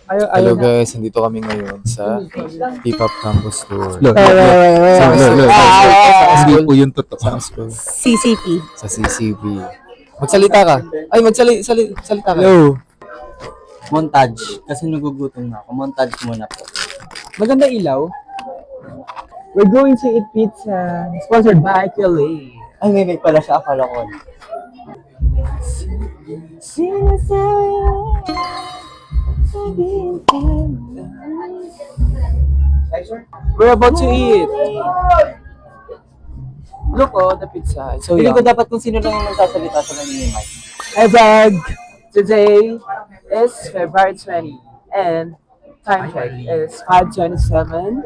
Hello guys, nandito kami ngayon sa P-Pop Campus Tour. Hindi po yung totoo. Sa school. CCP. Sa CCP. Magsalita ka. Ay, salita ka. Yo. Montage. Kasi nagugutom na ako. Montage muna po. Maganda ilaw. We're going to eat pizza. Sponsored by Kelly. Ay, may pala siya. Akala ko. We're about to eat. Look, the pizza. So Hindi yum. ko dapat kung sino lang yung magsasalita sa nanginimay. Hi vlog! Today is February 20 and time check is 5:27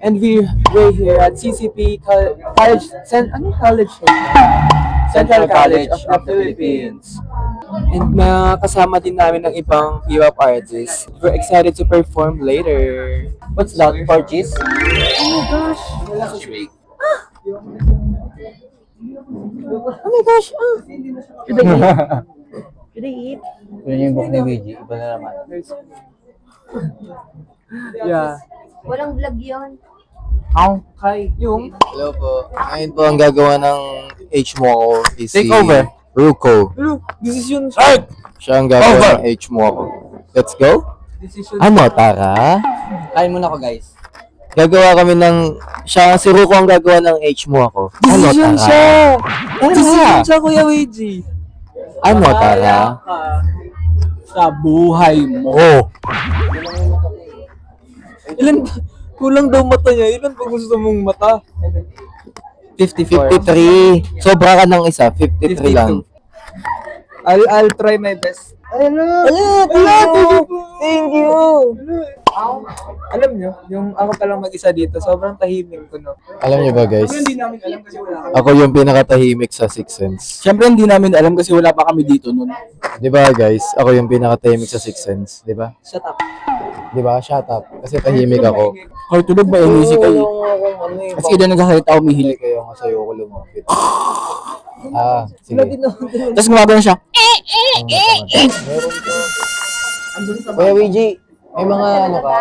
and we're here at CCP College Central College of the Philippines. And kasama din namin ng ibang P-pop artists. We're excited to perform later. What's that? Porches? Oh my gosh! Oh my gosh! Oh. Should I eat? Should I eat? Yun yung book ni Luigi. Iba na naman. Yeah. Walang vlog yun. Kay yung Hello po. Ngayon po ang gagawa ng H-Mo ako is Take si over. Ruko. decision. Siya ang gagawa ng H-Mo ako. Let's go. Decision. Ano, Tara? Kain muna ako, guys. Gagawa kami ng... Si Ruko ang gagawa ng H-Mo ako. Ano, Decision Tara? siya! Tara. Decision siya, Kuya Luigi. Ano, Tara? Sa buhay mo. Oh! Ilan ba? Kulang daw mata niya. Ilan pa gusto mong mata? 53. Sobra ka ng isa. 53 lang. I'll try my best. Thank you! Alam nyo, yung ako palang mag-isa dito, sobrang tahimik ko, no? Alam niyo ba guys? Hindi namin alam kasi wala Ako yung pinakatahimik sa Six Sense. Siyempre, hindi namin alam kasi wala pa kami dito nun. Di ba guys? Ako yung pinakatahimik sa Six Sense. Di ba? Shut up. Di ba? Shut up. Kasi tahimik ako. Hoy, tulog ba yung music kayo? Kasi hindi nagsasalita, umihilig. Kayo nga sa'yo ko lumapit. Sige. Tapos gumagano siya. Meron ko. Kuya Luigi, may mga ano ka?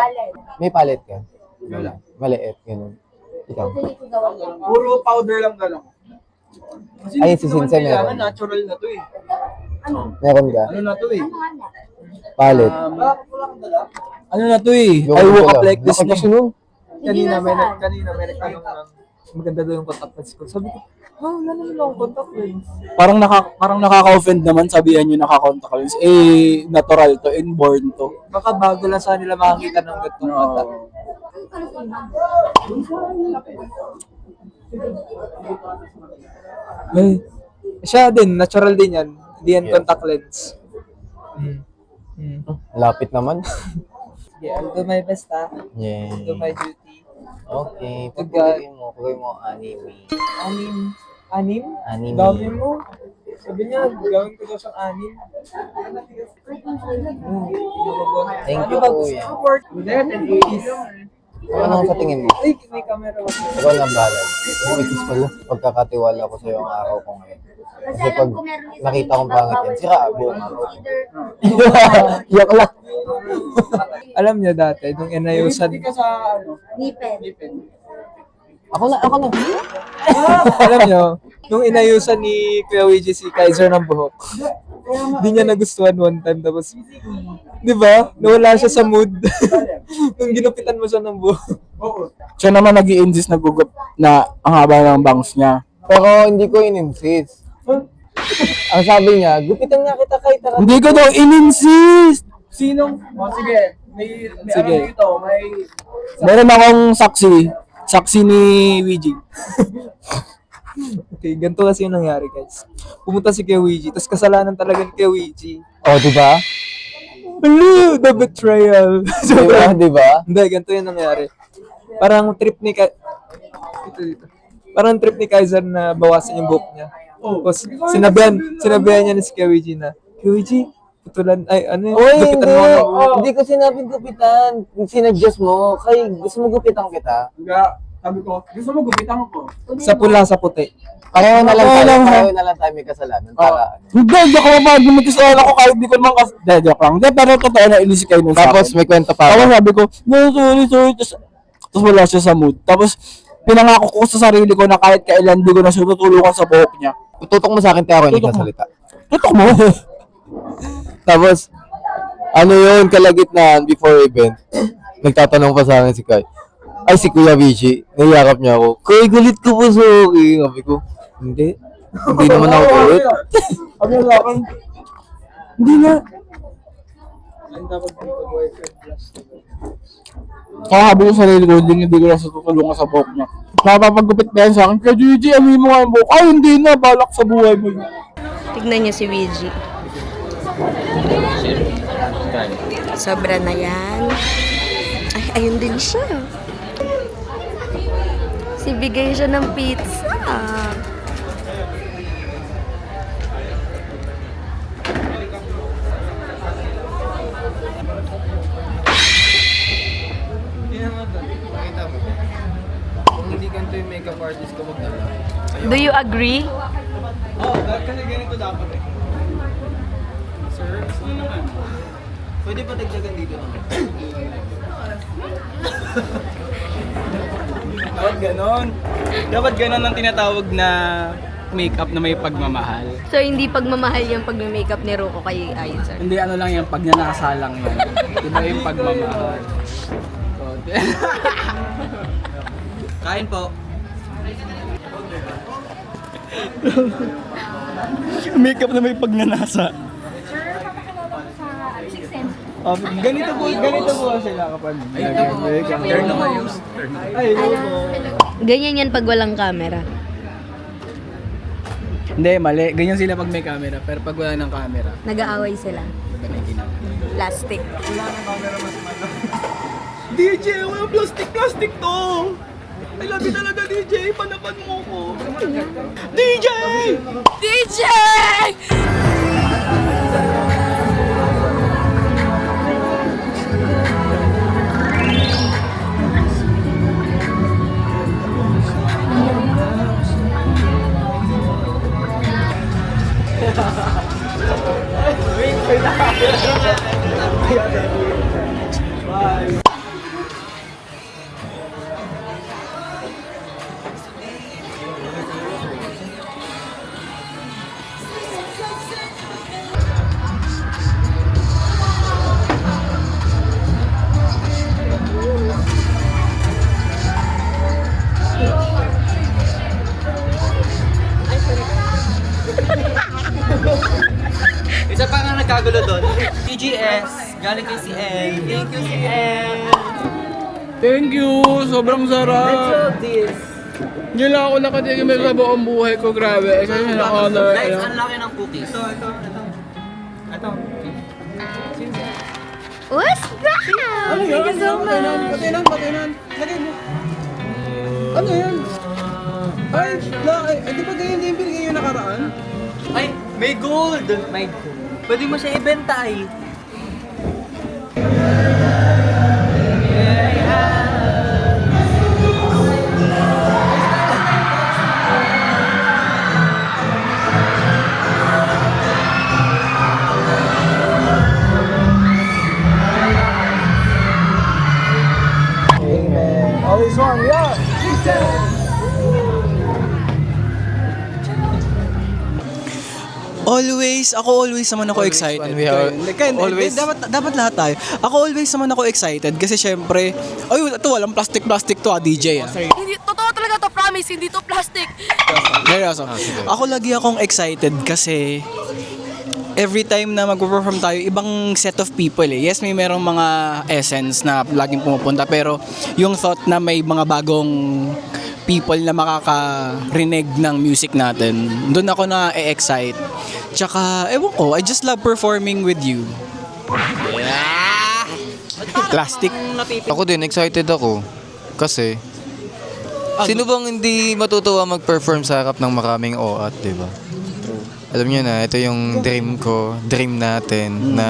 May palet ka? Wala. Maliit, ganun. Ikaw. Puro powder lang na lang. Ay, si Sinse meron. Natural na to eh. Meron ka? Ano na to eh? Palet. Ano na to eh? Yung I woke wala. up like this. Nakasunod. Kanina may nagtanong ng maganda daw yung contact lens ko. Sabi ko, wala naman akong contact lens. Parang nakaka-offend naman sabihan nyo naka-contact lens. Eh, natural to, inborn to. Baka bago lang sa nila makakita ng ganitong mata. Ay, siya din, natural din yan. Hindi yan Yes. contact lens. Lapit naman. Sige, I'll do my best ha. Yeah. I'll do my duty. Okay. Pagka- Pagpagay mo anime. Anim? Anime. Dami mo. Sabi niya, gawin ko daw siyang anim. Thank Ano you, ba? kuya. Support. There, 1080s. Ano sa tingin mo? Ay, may camera ko. Ikaw na bahala. Umikis pala. Pagkakatiwala ko sa iyo ang araw ko ngayon. Kasi Kasi pag alam ko meron isa nakita dito kong pangit yan, sira buong araw. Either Yak lang. Alam niyo dati, nung inayusan, Nipen. Ako na. alam niyo, nung inayusan ni Kuya Luigi si Kaiser ng buhok, hindi niya nagustuhan one time. Tapos, di ba? Nawala siya sa mood. Nung ginupitan mo siya ng buhok. Siya naman nag-i-insist na gugup na ang haba ng bangs niya. Pero hindi ko in-insist. Ang sabi niya, gupitan nga kita kay Tara. Hindi ko daw in-insist! Sinong? Sige. May Sige. ano dito, may... Meron akong saksi. Saksi ni Luigi. Okay, ganito kasi yung nangyari, guys. Pumunta si Kuya Luigi, tapos kasalanan talaga ni Kuya Luigi. Oh, di ba? Hello, the betrayal. Di ba? Di ba? Hindi, ganito yung nangyari. Parang trip ni dito. Parang trip ni Kaiser na bawasan yung buhok niya. Tapos sinabihan niya ni si Kuya Luigi na, Kuya Luigi, putulan, ay ano yung Uy, gupitan hindi. mo ako. Hindi ko sinabing gupitan. Sinadjust mo. Kay, gusto mo gupitan kita? Sabi ko, gusto mo gupitan ko? Sa pula, sa puti. Pareho na lang Oo tayo, lang, ha? pareho na lang tayo may kasalanan. Para, Hindi ako mag-gumitis ako kahit di ko naman kasi. Hindi, joke lang. Hindi, pero totoo na inisip kayo nun sa Tapos akin. may kwento pa Tapos ako. sabi ko, no, sorry. Tapos wala siya sa mood. Tapos pinangako ko sa sarili ko na kahit kailan di ko na siya tutulungan sa buhok niya. Tutok mo sa akin, tayo ako hindi Tutok mo. kasalita. Tutok mo. Tapos, ano yun, kalagitnaan before event, nagtatanong pa sa akin si Kai. Ay, si Kuya Vichy, niyakap niya ako. Kuya, galit ka po sa akin. Sabi ko, hindi. Hindi naman ako galit. Sabi ko sa akin, hindi nga. Kaya sabi ko sa sarili ko, hindi ko na siya tutulungan sa buhok niya. Napapagupit na yan sa akin, kaya Gigi, amin mo nga yung buhok. Ay, hindi na, balak sa buhay mo. Tignan niyo si Luigi. Sobra na yan. Ay, ayun din siya. Sibigay siya ng pizza. Hindi ganito yung makeup artist ko magdala. Do you agree? Kasi ganito dapat eh. Sir, sino naman? Pwede pa dagdagan dito naman. Dapat ganon. Dapat ganon ang tinatawag na makeup na may pagmamahal. So, hindi pagmamahal yung pag-makeup ni Rocco kay Aizen. Hindi, ano lang yan, pag nanasalang yan. Iba yung pagmamahal. Kain po. Makeup na may pagnanasa. Ganito po sila kapag turn na kayo. Ganyan yan pag walang camera. Hindi, mali. Ganyan sila pag may camera. Pero pag wala ng camera, Nag-aaway sila. iba na yung ginagawa. Plastic. DJ, wala plastic to! I love you talaga, DJ! Panapan mo ko! DJ! DJ! Isa pa nga nagkagulo doon. TGS, galing kay CN. Thank you, CN! Thank you! Sobrang sarap! Yun lang ako nakatikim sa buong buhay ko, grabe. Kasi na-honor. Guys, ang laki ng cookies. Ito. What's that? Thank you so much. Patinan. Lagay mo. Ano yan? Ay, di ba ganyan din binigay yung nakaraan? Ay, may gold! May gold. Pwede mo siya ibenta ay. Amen. Always one, yeah! Always naman ako excited. we are always- dapat lahat tayo. Ako always naman ako excited kasi syempre, ito walang plastic to DJ ah. Hindi, totoo talaga to, promise, hindi to plastic. Seryoso. Ako lagi akong excited kasi every time na mag-perform tayo, ibang set of people eh. Yes, may merong mga essence na laging pumupunta pero yung thought na may mga bagong people na makakarinig ng music natin, doon ako na-excite. Tsaka, ewan ko, I just love performing with you. Plastic. Ako din, excited ako. Kasi, sino bang hindi matutuwa mag-perform sa harap ng maraming OAT, di ba? Alam niyo na, ito yung dream ko, dream natin na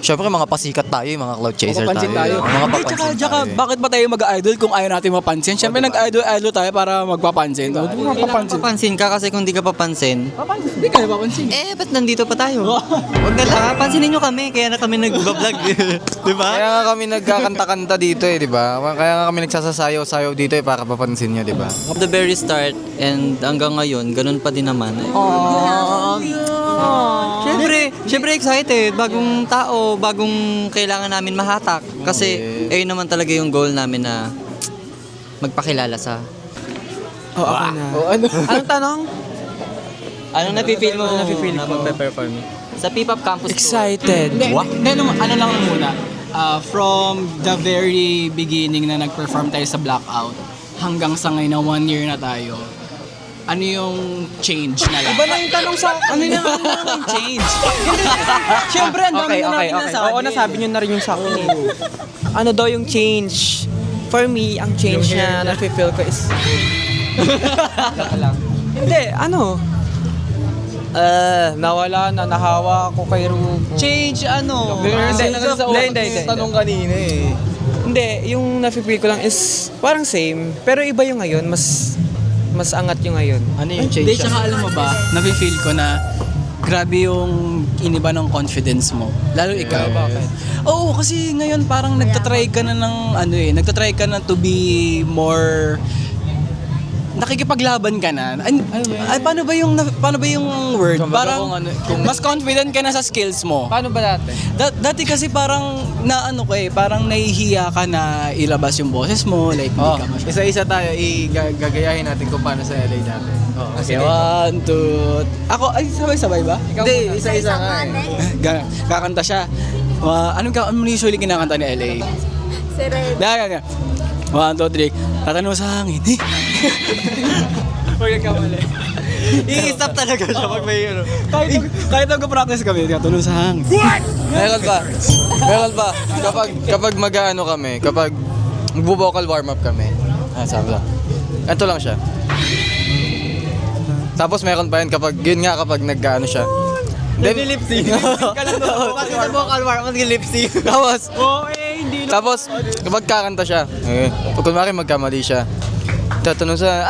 syempre mga pasikat tayo, mga cloud chaser Mapapansin tayo. Mga Hindi, papansin tsaka, tayo. bakit ba tayo mag-idol kung ayaw natin mapansin? Siyempre nag-idol tayo para magpapansin. So, di mo mapapansin. Papansin ka kasi kung di ka papansin, Hindi ka napapansin. ba't nandito pa tayo? Huwag na lang, pansinin nyo kami, kaya na kami nag-vlog. Di ba? Kaya nga kami nagkakanta-kanta dito eh, di ba? Kaya nga kami nagsasasayaw-sayaw dito eh, para papansin nyo, di ba? At the very start and hanggang ngayon, ganun pa din naman. Siyempre excited, bagong tao, bagong kailangan namin mahatak. Kasi ayun naman talaga yung goal namin na magpakilala sa... Ako na. ano? Anong tanong? Anong nafe-feel mo na ko. magpe-perform? Sa P-Pop Campus Tour. Excited. Hindi, ano lang muna. From the very beginning na nag-perform tayo sa Blackout hanggang sa ngayon na 1 year na tayo, ano yung change na lang? Iba na yung tanong sa Ano yung change? Siyempre, ang dami na natin nasabi. Oo, nasabi nyo na rin yung sa akin eh. Ano daw yung change? For me, ang change na nafe-feel ko is... Hindi, ano? Nawala na, nahawa ako kay Rubo. Change ano? Hindi. Tanong kanina eh. Hindi, yung nafe-feel ko lang is parang same, pero iba yung ngayon, mas angat yung ngayon. Ano yung change? Hindi, tsaka alam mo ba, nafe-feel ko na grabe yung iniba ng confidence mo. Lalo ikaw. Bakit? Oo, kasi ngayon parang nagtatry ka na ng nagtatry ka na to be more nakikipaglaban ka na. Paano ba yung word? Kumbaga Parang kung mas confident ka na sa skills mo. Paano ba dati? Dati kasi parang parang nahihiya ka na ilabas yung boses mo, like hindi ka masyadong. Isa-isa tayo, gagayahin natin kung paano sa LA dati. Okay, 1, 2... Ako, ay, sabay-sabay ba? Hindi, isa-isa nga eh. Kakanta siya. Anong usually kinakanta ni LA? Si Red. Daga. 1, 2, 3. Tatanong sa hangin. Huwag ka mali. I-stop talaga siya pag may ano. Kahit nag-practice kami, tatanong sa hangin. Meron pa. Kapag mag-ano kami, kapag magbo-vocal warm-up kami, sabi lang, ganito lang siya. Tapos meron pa yun kapag nag-ano siya. Nag-lip sync. Ka lang doon. Kasi sa vocal warm, mag-lip sync. Tapos, kapag kakanta siya, pag kunwari magkamali siya, tatanong sa,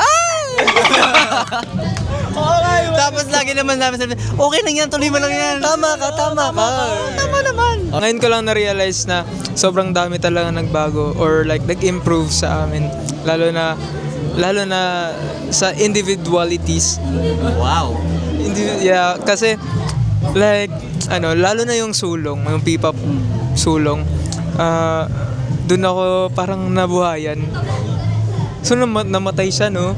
Tapos lagi naman namin sabi, okay lang yan, tuloy mo lang yan. Tama ka. Tama naman. Ngayon ko lang na-realize na sobrang dami talaga nagbago or like nag-improve sa amin. Lalo na sa individualities. Wow. Kasi like lalo na yung sulong, yung P-pop sulong. Doon ako parang nabuhayan. So namatay siya, no?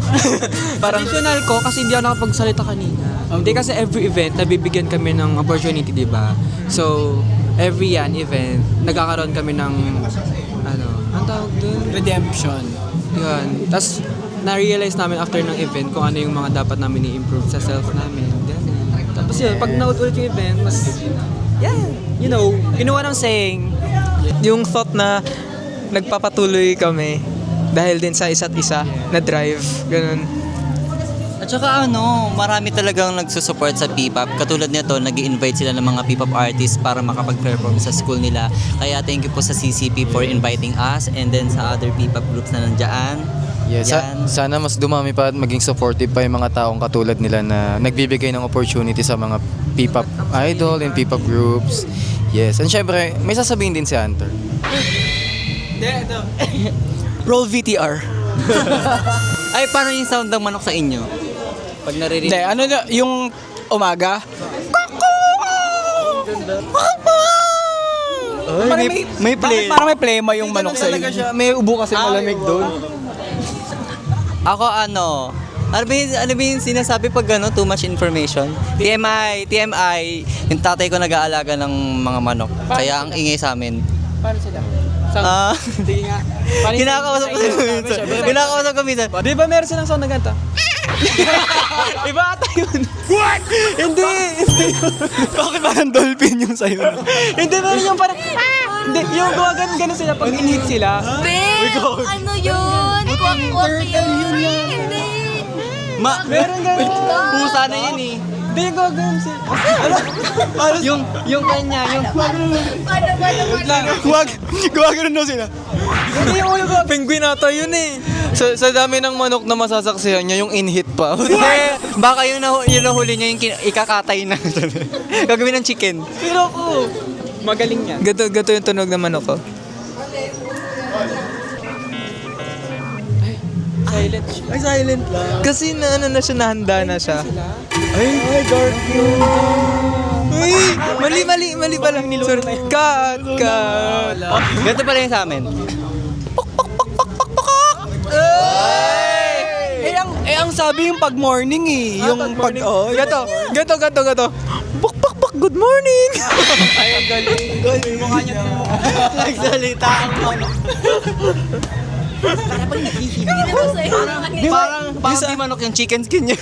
Parang traditional ko kasi hindi ako nakapagsalita kanina. Hindi kasi every event nabibigyan kami ng opportunity, di ba? So every event nagkakaroon kami ng ang tawag doon? Redemption. Yun. Tapos na-realize namin after ng event kung ano yung mga dapat namin i-improve sa self namin. Ganun. Tapos yun, pag na-ulit yung event, mas ginawa ng saying, yung thought na nagpapatuloy kami dahil din sa isa't isa na drive, ganun. At saka marami talagang nagsusupport sa P-pop. Katulad nito, nag-i-invite sila ng mga P-pop artists para makapag-perform sa school nila. Kaya thank you po sa CCP for inviting us and then sa other P-pop groups na nandiyan. yes, sana mas dumami pa at maging supportive pa yung mga taong katulad nila na nagbibigay ng opportunity sa mga P-pop idol and P-pop groups. Yes, and syempre, may sasabihin din si Hunter. Roll VTR. Ay, paano yung sound ng manok sa inyo? Pag naririnig. Hindi, yung umaga? May play. Parang may plema yung manok sa inyo. May ubo kasi malamig doon. Ako ano ba yung sinasabi pag too much information? TMI, yung tatay ko nag-aalaga ng mga manok. Kaya ang ingay sa amin. Paano sila? Sige nga. Kinakausap ko minsan. Di ba meron silang sound na ganito? Iba ata yun. What? Hindi yun. Bakit parang dolphin yung sayo? Hindi, meron yung parang, hindi, yung gumagano sila pag in-hit sila. Ano yun? Kwak-kwak yun. Hindi. Meron ganun. Pusa na yun eh. Hindi, gagawin siya. Yung kanya, yung... Gumagano daw sila. Hindi yung ulo ko. Penguin ata yun eh. Sa dami ng manok na masasaksihan niya, yung in-hit pa. Baka yung nahuli niya yung ikakatay na. Gagawin ng chicken. Pero ko. Magaling yan. Gato yung tunog ng manok ko. Silent siya. Ay, silent lang. Kasi na siya, nahanda na siya. Ay, dark yun. Ay, mali pala. Sorry. Cut. Ganito pala yung sa amin. Ang sabi yung pag morning eh. Yung pag gato. Pak, good morning. Ay, ang galing. Mukha niya. Nagsalita ang ano. Parang di manok yung chicken skin niya.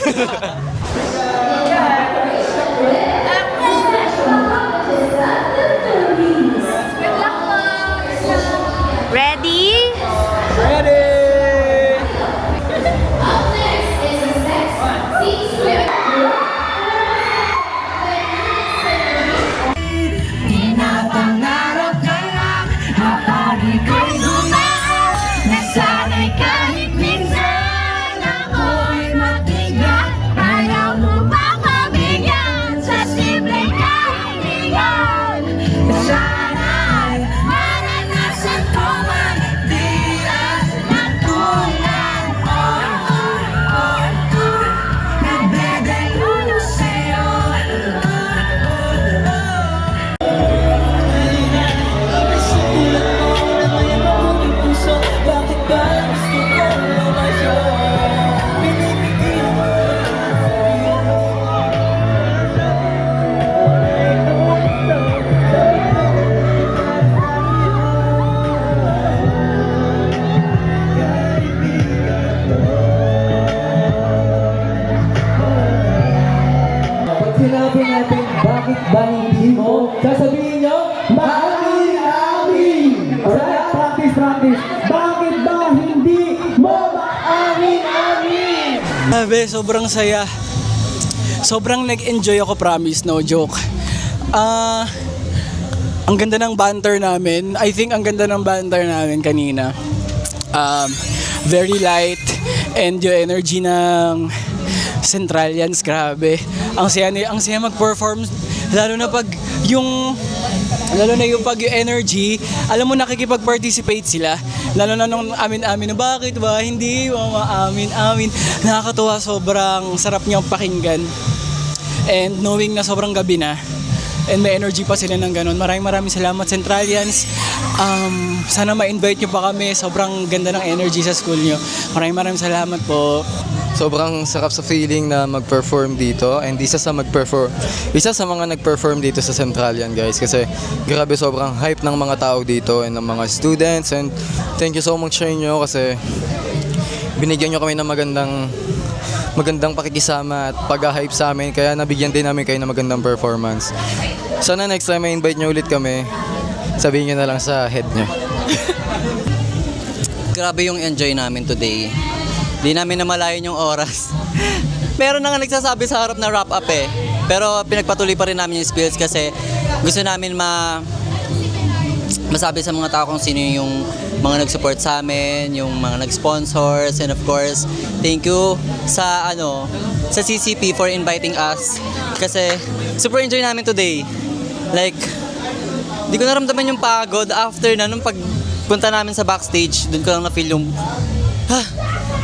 Ready? Nasanay kahit minsan ako'y matigas. Ayaw mo ba mabigyan sa simpleng kahilingan? Sana'y maranasan ko man di ang natulan. Nagdadalo sa'yo. Pag sinabi natin, bakit ba hindi mo? Sasabihin nyo, maamin-amin! Alright, practice. Bakit ba hindi mo maamin-amin? Sabi, sobrang saya. Sobrang nag-enjoy ako, promise, no joke. Ang ganda ng banter namin. I think ang ganda ng banter namin kanina. Very light and yung energy ng Centralians, grabe. Ang saya mag-perform, lalo na yung energy, alam mo nakikipag-participate sila. Lalo na nung amin-amin na bakit ba hindi amin-amin. Nakakatuwa, sobrang sarap niyang pakinggan. And knowing na sobrang gabi na, and may energy pa sila ng ganun. Maraming salamat, Centralians. Sana ma-invite nyo pa kami. Sobrang ganda ng energy sa school nyo. Maraming salamat po. Sobrang sarap sa feeling na mag-perform dito, and isa sa mga nag-perform dito sa Centralian, guys, kasi grabe, sobrang hype ng mga tao dito and ng mga students, and thank you so much sa inyo kasi binigyan nyo kami ng magandang pakikisama at pag-hype sa amin, kaya nabigyan din namin kayo ng magandang performance. Sana next time ma-invite nyo ulit kami, sabihin nyo na lang sa head nyo. Grabe yung enjoy namin today. Di namin namalayan yung oras. Meron na nga nagsasabi sa harap na wrap up eh. Pero pinagpatuloy pa rin namin yung spills kasi gusto namin masabi sa mga tao kung sino yung mga nag-support sa amin, yung mga nag-sponsors, and of course, thank you sa CCP for inviting us. Kasi super enjoy namin today. Like, di ko naramdaman yung pagod after na nung pagpunta namin sa backstage, dun ko lang na-feel yung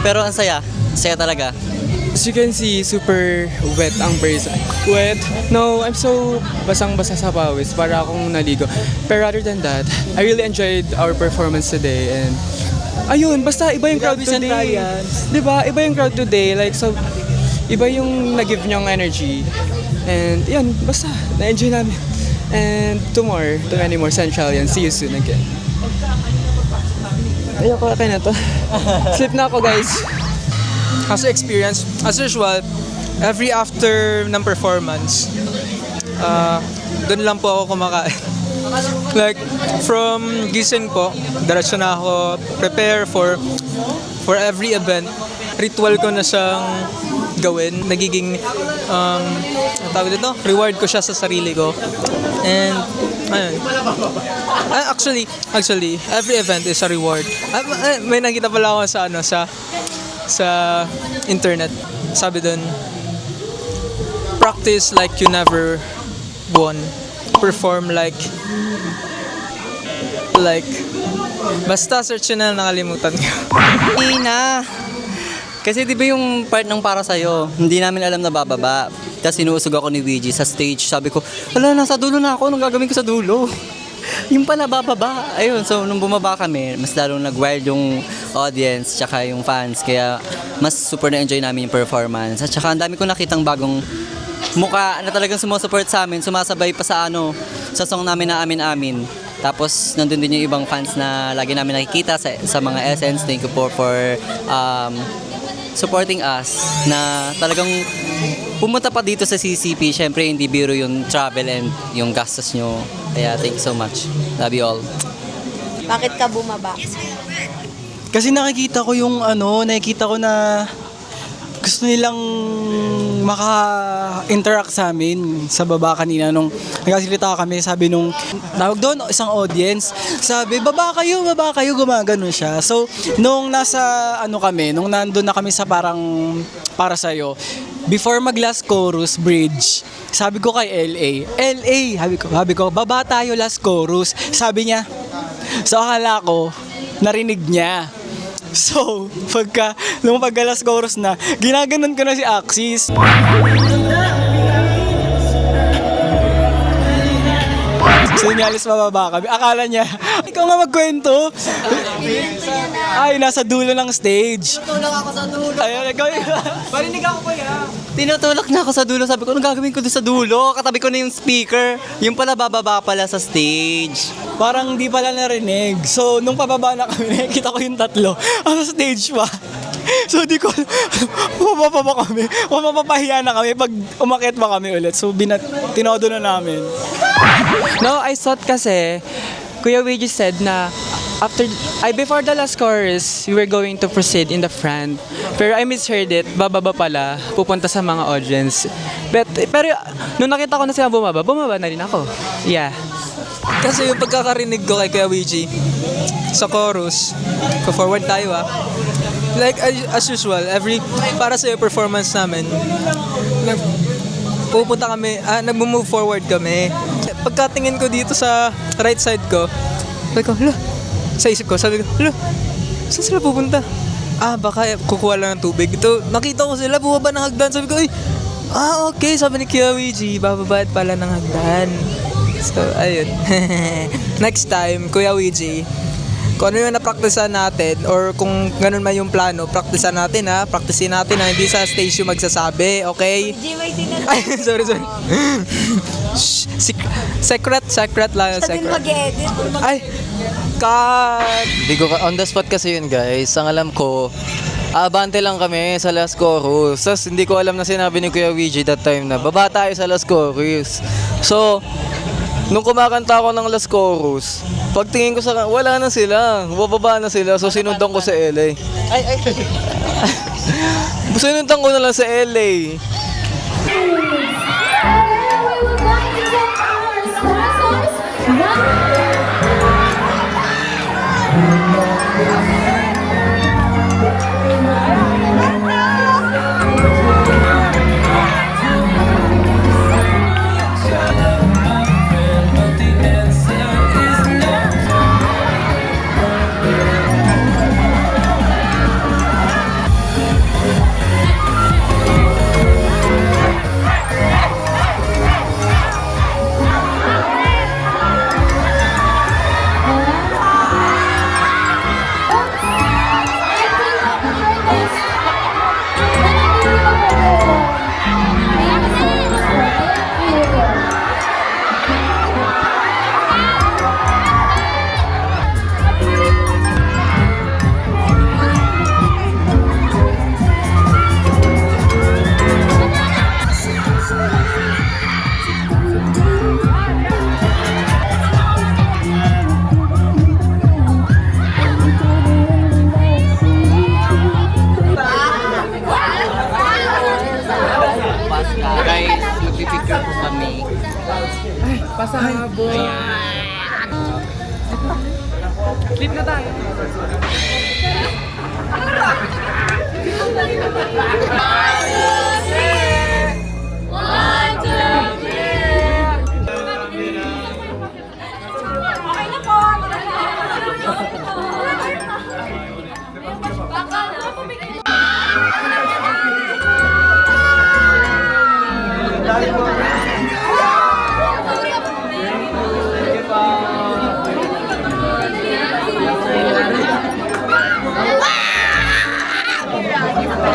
pero ang saya talaga. As you can see, super wet ang person. Wet? No, I'm so basang-basa sa pawis para akong naligo. Pero rather than that, I really enjoyed our performance today, and ayun, basta iba yung crowd today. Diba? Iba yung crowd today. Like, so, iba yung nag-give niyong energy. And yun, basta, na-enjoy namin. And to many more Centralians. See you soon again. Ayoko kayo na to. Sleep na ako, guys. As experience, as usual, every after ng performance, doon lang po ako kumakain. Like, from gising po, diretso na ako prepare for every event. Ritual ko na siyang gawin. Nagiging, tawag dito, reward ko siya sa sarili ko. And, ayun. Actually, every event is a reward. May nakita pala ako sa internet. Sabi dun, practice like you never won. Perform like, basta search yun na nakalimutan ko. Hindi na. Kasi di ba yung part ng para sa'yo, hindi namin alam na bababa. Tapos sinuusog ako ni Luigi sa stage. Sabi ko, wala, nasa dulo na ako. Anong gagawin ko sa dulo? Yung pala bababa. Ayun, so nung bumaba kami, mas lalong nag-wild yung audience tsaka yung fans. Kaya mas super na-enjoy namin yung performance. At tsaka ang dami ko nakitang bagong mukha na talagang sumusupport sa amin. Sumasabay pa sa song namin na Amin-Amin. Tapos nandun din yung ibang fans na lagi namin nakikita sa mga Essence. Thank you for supporting us na talagang pumunta pa dito sa CCP. Syempre hindi biro yung travel and yung gastos nyo. Kaya thank you so much. Love you all. Bakit ka bumaba? Kasi nakikita ko na gusto nilang maka-interact sa amin sa baba kanina nung nagkasalita kami, sabi nung tawag doon isang audience, sabi baba kayo, gumagano siya. So nung nung nandun na kami sa parang para sa'yo, before mag last chorus bridge, sabi ko kay LA, sabi ko baba tayo last chorus, sabi niya. So akala ko narinig niya. So, nung pagka-last chorus na, ginaganon ko na si Axis. So, nyalis mababa kami. Akala niya, ikaw nga magkwento. Ay, nasa dulo ng stage. Tinutulak ako sa dulo. Ayun, parinig ako pa yan. Tinutulak na ako sa dulo. Sabi ko, anong gagawin ko doon sa dulo? Katabi ko na yung speaker. Yung pala bababa pala sa stage. Parang di pala narinig. So, nung pababa na kami, nakikita ko yung tatlo. Ang stage pa. So, di ko, mapapa pa kami. Mapapahiya na kami pag umakyat pa kami ulit. So, tinodo na namin. No, I thought kasi, Kuya Luigi said na before the last chorus, we were going to proceed in the front. Pero I misheard it, bababa pala, pupunta sa mga audience. Pero nung nakita ko na sila bumaba na rin ako. Yeah. Kasi yung pagkakarinig ko kay Kuya Luigi sa chorus, forward tayo like as usual, para sa performance namin, pupunta kami, nag-move forward kami. Pagkatingin ko dito sa right side ko, sabi ko, sa isip ko, saan sila pupunta? Baka kukuha lang ng tubig. Ito, nakita ko sila, bumaba ng hagdan. Sabi ko, okay, sabi ni Kuya Luigi, bababad pala ng hagdan. So, ayun. Next time, Kuya Luigi, kung ano yung na-practicean natin or kung ganun man yung plano, practicean natin practicein natin hindi sa stage yung magsasabi, okay? Ay, sorry. Secret lang. Sabi mag-edit. Ay, cut! On the spot kasi yun guys. Ang alam ko, abante lang kami sa last chorus. Tapos hindi ko alam na sinabi ni Kuya Luigi that time na baba tayo sa last chorus. So, nung kumakanta ako ng last chorus, pagtingin ko wala na sila. Bababa na sila. So, sinundan ko sa LA. Sinundan ko na lang sa LA. Clip na tayo.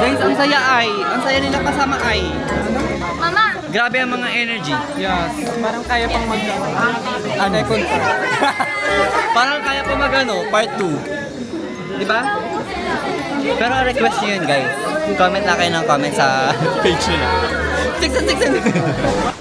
Guys, ang saya ay. Ang saya nila kasama ay. Mama! Grabe ang mga energy. Yes. Parang kaya pang second part. Parang kaya pa part 2. Di ba? Pero request nyo yun, guys. Comment na kayo ng comment sa page nila. 6 and 6 and